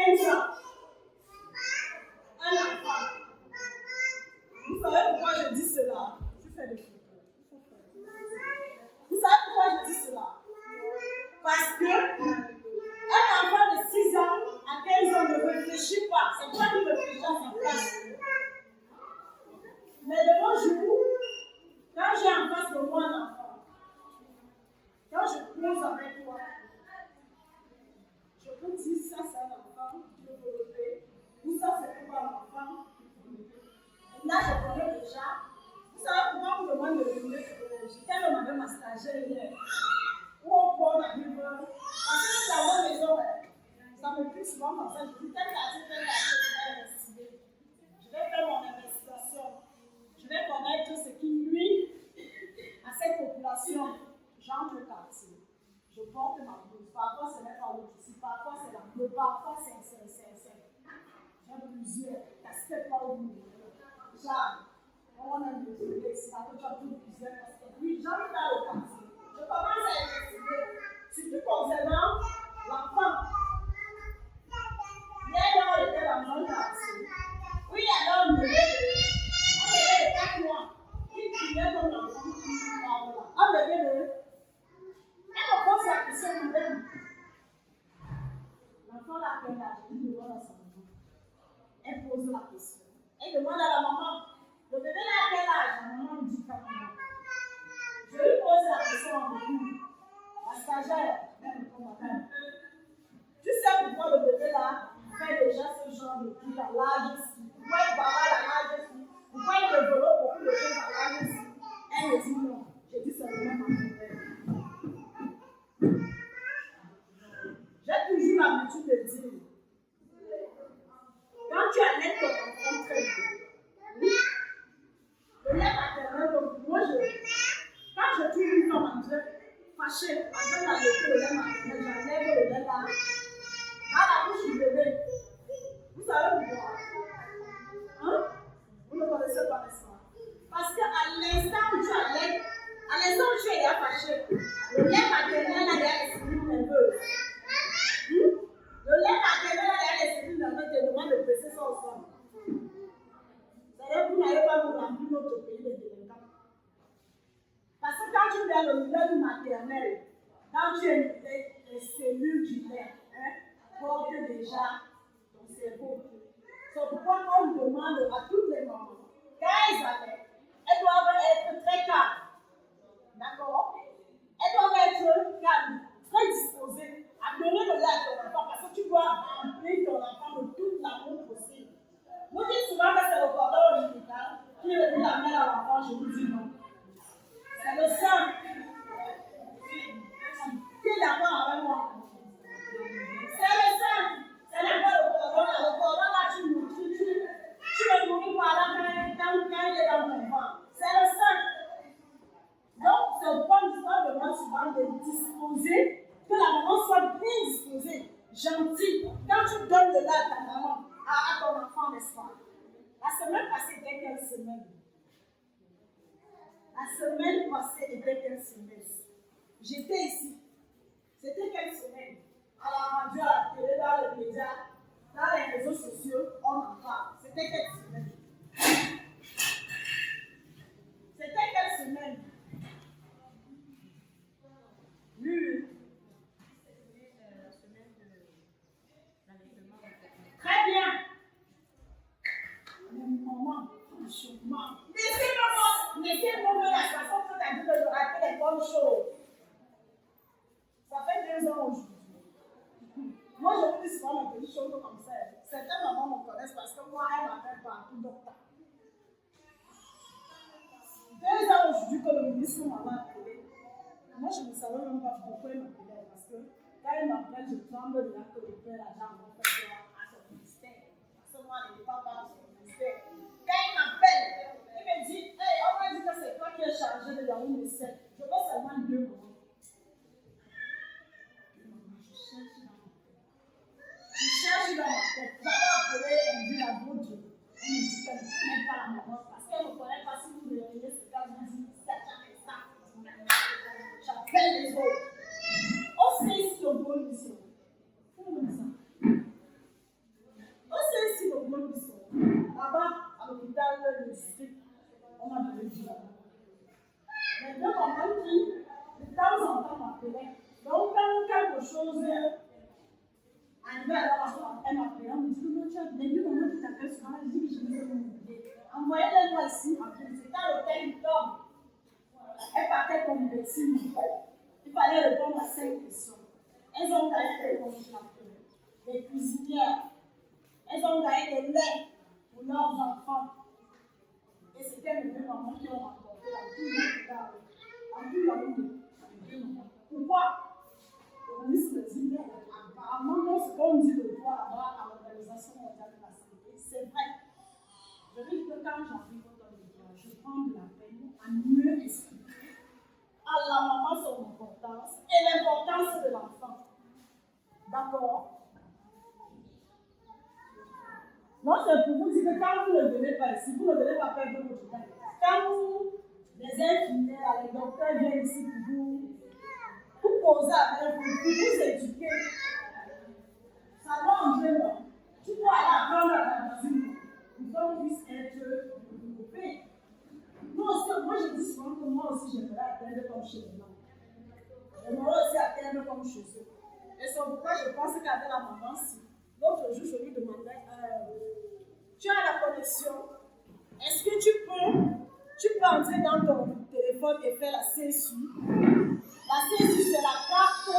15 ans, un enfant. Vous savez pourquoi je dis cela? Je fais des photos. Vous savez pourquoi je dis cela? Parce que un enfant de 6 ans à 15 ans ne réfléchit pas. C'est toi qui réfléchis à sa place. Mais de nos jours, quand j'ai en face de moi un enfant, quand je cause avec toi, je peux dire ça c'est un enfant développé, ou ça c'est pas un enfant. Et là je connais déjà. Vous savez pourquoi on me demande de venir? J'étais demandé ma stagiaire hier. Où on prend la vivre. Parce que dans la maison, ça me pue souvent comme ça. Je dis tel quartier, je vais investiguer. Je vais faire mon investigation. Je vais connaître ce qui nuit à cette population. J'entre au quartier. Je porte ma blouse. Parfois, ce n'est pas l'autre ici. Parfois, c'est la bleue. Parfois, c'est. J'ai plusieurs. Casquette pas au bout. J'arrive. On a une défilé ici. Parce que tu as toutes plusieurs casquettes. Oui, j'arrive dans le quartier. Je commence à investiguer. Surtout concernant l'enfant. Hier, on était dans un quartier. Oui, alors, on avait 4 mois. Qui criait comme l'enfant. On avait le. Elle me pose la question nous-mêmes. L'enfant l'a quel âge? Il demande à sa maman. Elle pose la question. Elle demande à la maman. Le bébé l'a quel âge? La maman me dit 4 mois. Je lui pose la question en retour. La stagiaire, elle me répond à elle. Tu sais pourquoi le bébé là fait déjà ce genre de truc à l'âge ici? Pourquoi il va avoir l'âge ici? Pourquoi il développe beaucoup de choses à l'âge ici? Elle me dit non. J'ai dit c'est le même à mon père. J'ai toujours l'habitude de dire, quand tu allaites ton enfant très bien, le lait maternel, donc moi quand je trouve une femme en train fâchée, en train d'allaiter le lait maternel, j'enlève le lait là, dans la bouche du bébé. Vous savez pourquoi? Hein? Vous ne connaissez pas l'histoire. Parce qu'à l'instant où tu allaites, à l'instant où tu es fâché, le lait maternel a des cellules nerveuses. Le lait maternel a des cellules nerveuses te demande de presser ça au sol. C'est-à-dire que vous n'allez pas vous remplir notre pays de délinquants. Parce que quand tu mets le lait maternel, quand tu es les cellules du lait, portent déjà ton cerveau. C'est pourquoi on demande à toutes les mamans, quand elles allaitent, elles doivent être très calmes. D'accord? Elles doivent être calmes, très disposées à donner le lait à ton enfant parce que tu dois remplir ton enfant de toute l'amour possible. Vous dites souvent que c'est le cordon ombilical qui relie la mère à l'enfant, je vous dis non. C'est le sang qui est d'accord avec moi. C'est le sang. C'est n'est pas le cordon là. Le cordon là, tu le nourris par là quand il est dans ton ventre. C'est le sang. Donc, c'est le point du temps de moi souvent de disposer, que la maman soit bien disposée, gentille. Quand tu donnes de lait à ta maman, à ton enfant, n'est-ce pas? La semaine passée était quelle semaine? La semaine passée était quelle semaine? J'étais ici. C'était quelle semaine? À la radio, à la télé, dans les médias, dans les réseaux sociaux, on en parle. C'était quelle semaine? C'était quelle semaine? Oui. Très bien. Mais maman, franchement. Laissez-moi la façon que tu as dit de rater les bonnes choses. Ça fait 2 ans aujourd'hui. Moi, je vous dis souvent des petites choses comme ça. Certaines mamans me connaissent parce que moi, elles m'appellent partout docteur. 2 ans aujourd'hui que le ministre m'a appelé. Moi, je ne savais même pas pourquoi il m'appelait. Parce que quand il m'appelle, je tremble de là que le père a déjà fait à son ministère. Parce que moi, je n'ai pas dans son ministère. Quand il m'appelle, il me dit, hey, on m'a dit que c'est toi qui es chargé de la ministère. Je veux seulement 2 mots. Je cherche dans ma tête. J'avais appelé une ville à Dieu. Elle me dit qu'elle ne connaît pas la maman. Parce qu'elle ne connaît pas si vous le voyez, c'est quand vous dites, c'est ça. J'appelle les autres. On sait si on peut le dire. Comment ça? Arrivé à la maison, elle m'appelait, elle me dit, non, tu as les deux mamans qui t'appellent souvent, elle dit que je ne sais pas oublier. Envoyez-les moi ici, c'était à l'hôtel Hilton. Elle partait comme médecine. Il fallait répondre à 5 questions. Elles ont gagné des congélateurs, des cuisinières. Elles ont gagné des laits pour leurs enfants. Et c'était les deux mamans qui ont remporté en tout le monde. Pourquoi? Le ministre me dit, mais apparemment, non, ce qu'on dit de toi là-bas à l'Organisation mondiale de la santé, c'est vrai. Je dis que quand j'arrive dans le village, je prends de la peine à mieux expliquer à la maman son importance et l'importance de l'enfant. D'accord? Non, c'est pour vous dire que quand vous ne venez pas ici, vous ne venez pas perdre votre temps. Quand vous, les infirmières, les docteurs viennent ici pour poser avec vous, pour vous éduquer, ça va en jeu, non? Tu dois aller apprendre à ta voisine pour qu'on puisse être développé. Moi, je dis souvent que moi aussi, j'aimerais atteindre comme chez les gens. J'aimerais aussi atteindre comme chez eux. Et c'est pourquoi je pense qu'avec la maman, si l'autre jour, je lui demandais, tu as la connexion, est-ce que tu peux entrer dans ton téléphone et faire la CSU? La CSU, c'est la carte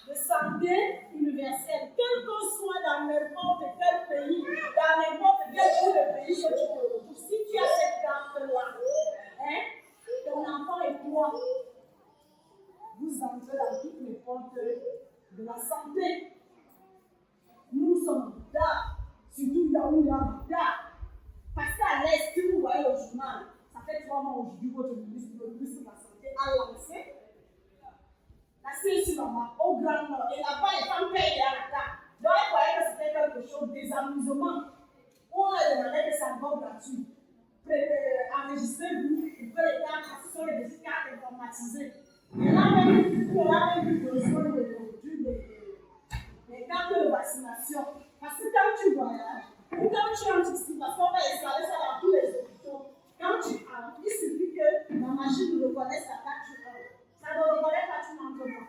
de santé universelle. Quel que soit dans n'importe quel pays, dans n'importe quel bout de pays que tu te retrouves, si tu as cette carte-là, ton enfant et toi, vous entrez dans toutes les portes de la santé. Nous sommes tard, surtout Yaoundé tard. Parce qu'à l'Est, si vous voyez le journal, ça fait 3 mois aujourd'hui, votre ministre de la Santé a lancé la CSU là-bas, au Grand Nord. Et là-bas, les femmes payent à la carte. Donc, vous voyez que c'était quelque chose, des amusements. On a demandé que c'est encore gratuit. Enregistrez-vous, vous pouvez les cartes, ce sont des cartes informatisées. Et là, même, on a même besoin des cartes de vaccination. Parce que quand tu voyages, ou quand tu entres ici, parce qu'on va installer ça dans tous les hôpitaux, quand tu entres, il suffit que la machine reconnaisse ta carte, tu entres. Ça ne reconnaît pas, tu n'entres pas.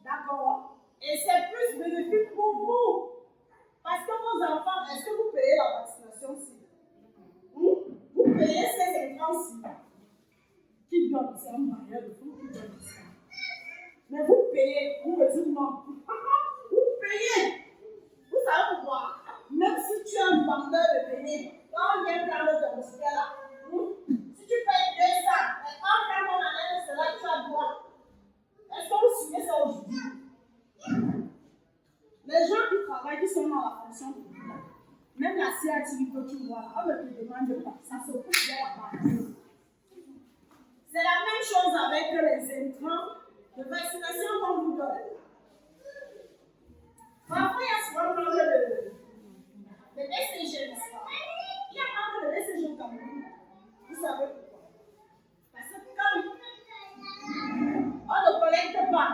D'accord? Et c'est plus bénéfique pour vous. Parce que vos enfants, est-ce que vous payez la vaccination-ci? Vous payez ces écrans-ci. Qui donne? C'est un barrière de fou qui donne ça. Mais vous payez, vous me dites non. Vous payez. Vous savez pourquoi? Même si tu es un vendeur de beignets, quand on vient prendre ton ticket là, si tu payes 200, mais quand on enlève cela, tu as droit. Est-ce que vous suivez ça aujourd'hui? Les gens qui travaillent, qui sont dans la fonction publique, même la CATV que tu vois, on ne te demande pas, ça s'occupe de la base. C'est la même chose avec les intrants de vaccination qu'on vous donne. Parfois, il y a souvent le DCG, n'est-ce pas? Il y a pas de DCG au Cameroun. Vous savez pourquoi? Parce que quand on ne collecte pas,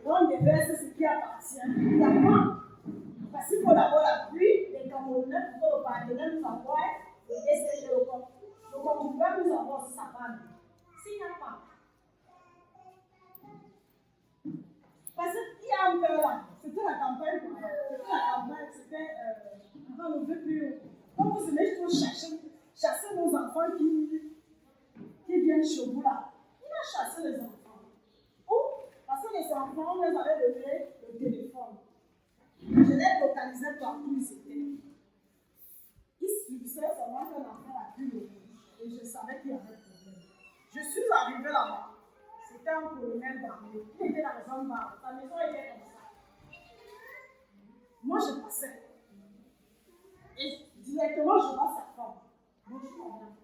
on déverse ce qui appartient. Il n'y a pas. Parce qu'il faut d'abord l'appui des Camerounais pour que le partenaire nous envoie le DCG au Cameroun. Le Cameroun va nous envoyer aussi sa part. S'il n'y a pas. Parce qu'il y a un peu là, c'était la campagne, c'était avant le VPO. Comme vous aimez toujours chasser nos enfants qui viennent chez vous là. Il a chassé les enfants. Ou parce que les enfants, on les avait donné le téléphone. Je l'ai localisé partout où ils étaient. Il suffisait seulement que l'enfant a pu le rouge. Et je savais qu'il y avait problème. Je suis arrivée là-bas. C'était un colonel d'armée. Il était dans la zone barre. Sa maison était comme ça. Moi, je passais. Et directement, je vois sa femme. Bonjour, madame.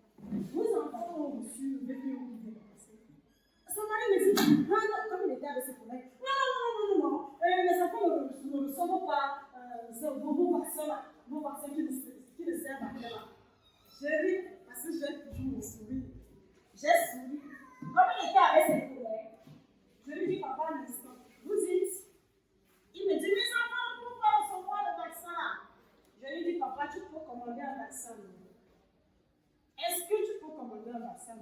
Vos enfants ont reçu le VPO qui vient de passer. Son mari me dit, non, non, comme il était avec ses collègues, non. Les enfants ne reçoivent pas vos vaccins là. Vos vaccins qui ne servent à rien là. J'ai ri parce que j'ai toujours mon sourire. J'ai souri. Comme il était avec ses collègues, je lui dis, papa, un instant, vous dites, il me dit, mes enfants, pourquoi recevoir le vaccin là? Je lui dis, papa, tu peux commander un vaccin. Est-ce que tu peux commander un vaccin?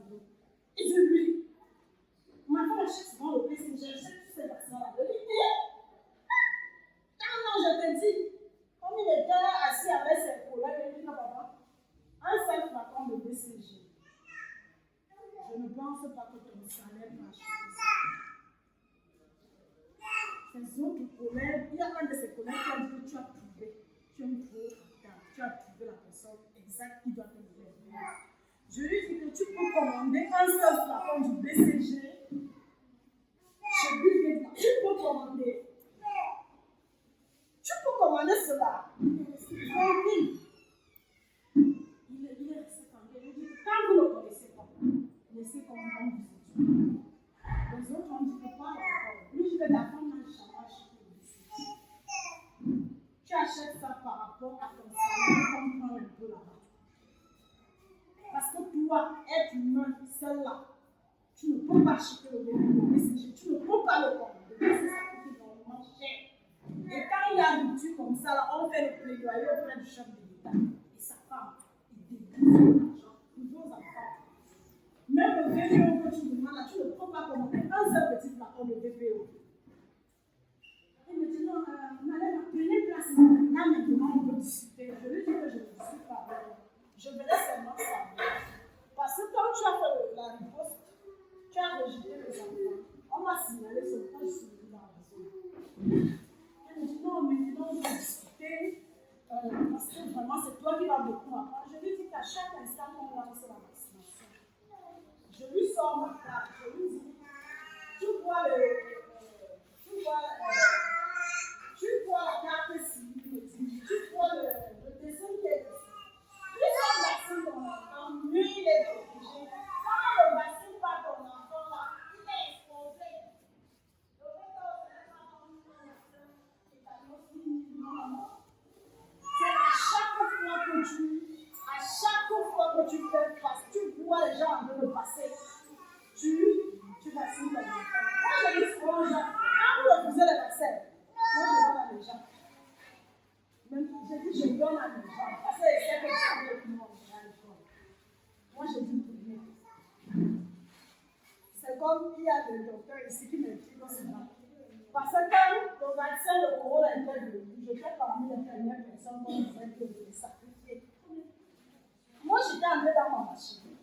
Il dit, oui. Ma femme achète souvent le PCG, j'achète tous ces vaccins là. Je lui dis, non, je l'ai dit, comme il était assis avec ses collègues, il dit non, papa, un seul flacon de BCG. Je ne pense pas que ton salaire va acheter ça. Ses autres collègues, il y a un de ses collègues qui a dit que tu as trouvé, tu es un gros capital, tu as trouvé la personne exacte qui doit te donner. Je lui dis que tu peux commander un seul flacon du BCG. Je lui dis que tu peux commander. Tu peux commander cela. Tranquille. Il est resté tranquille. Il dit que quand vous ne connaissez pas, laissez comprendre vous étudiez. Les autres ont dit que pas encore. Lui, je vais d'abord n'a jamais acheté le BCG. Tu achètes ça par rapport à ton salaire, comprends un peu là-bas. Parce que toi, être humain, celle-là, tu ne peux pas acheter le BCG, tu ne peux pas le commander. Parce que ça coûte énormément cher. Et quand il y a une rupture comme ça, là, on fait le plaidoyer auprès du chef de l'État. Et sa femme, il dépose l'argent, il pose l'argent. Même le VPO que tu demandes, là, tu ne peux pas commander un seul petit flacon de VPO. Il me dit non, madame, prenez place. Là, maintenant, on peut discuter. Je lui dis que je ne discute pas. Je voulais seulement savoir. Parce que quand tu as fait la riposte, tu as rejeté les enfants. On m'a signalé ce point sur dans la maison. Elle me dit non, maintenant on va discuter. Parce que vraiment, c'est toi qui vas beaucoup apprendre. Je lui dis qu'à chaque instant, on va lancer la vaccination. Je lui sors ma carte. Je lui dis tu vois la carte civile, tu vois le dessin qui est dessus. Plus on vaccine ton enfant, mieux il est protégé. Quand on ne vaccine pas ton enfant, là, il est exposé. C'est à chaque fois que tu fais face, tu vois les gens en train de passer, tu vaccines ton enfant. Moi, je dis souvent aux gens, quand vous refusez les vaccins, moi je donne à les gens. Même je dis, je donne à les gens. Parce que c'est que je sais que moi, moi, je dis pour rien. C'est comme il y a des docteurs ici qui m'expliquent cela. Parce que quand le vaccin de corona était venu, je fais parmi les premières personnes qui disaient que je vais sacrifier. Moi, j'étais entrée dans ma machine.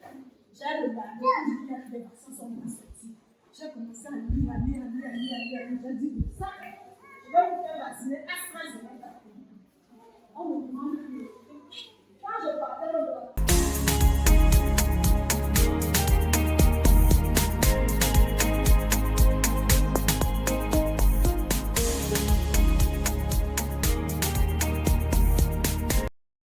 J'ai regardé, j'ai dit que les vaccins sont pas sortis. J'ai commencé à lire. J'ai dit ça, je vais vous faire vacciner AstraZeneca.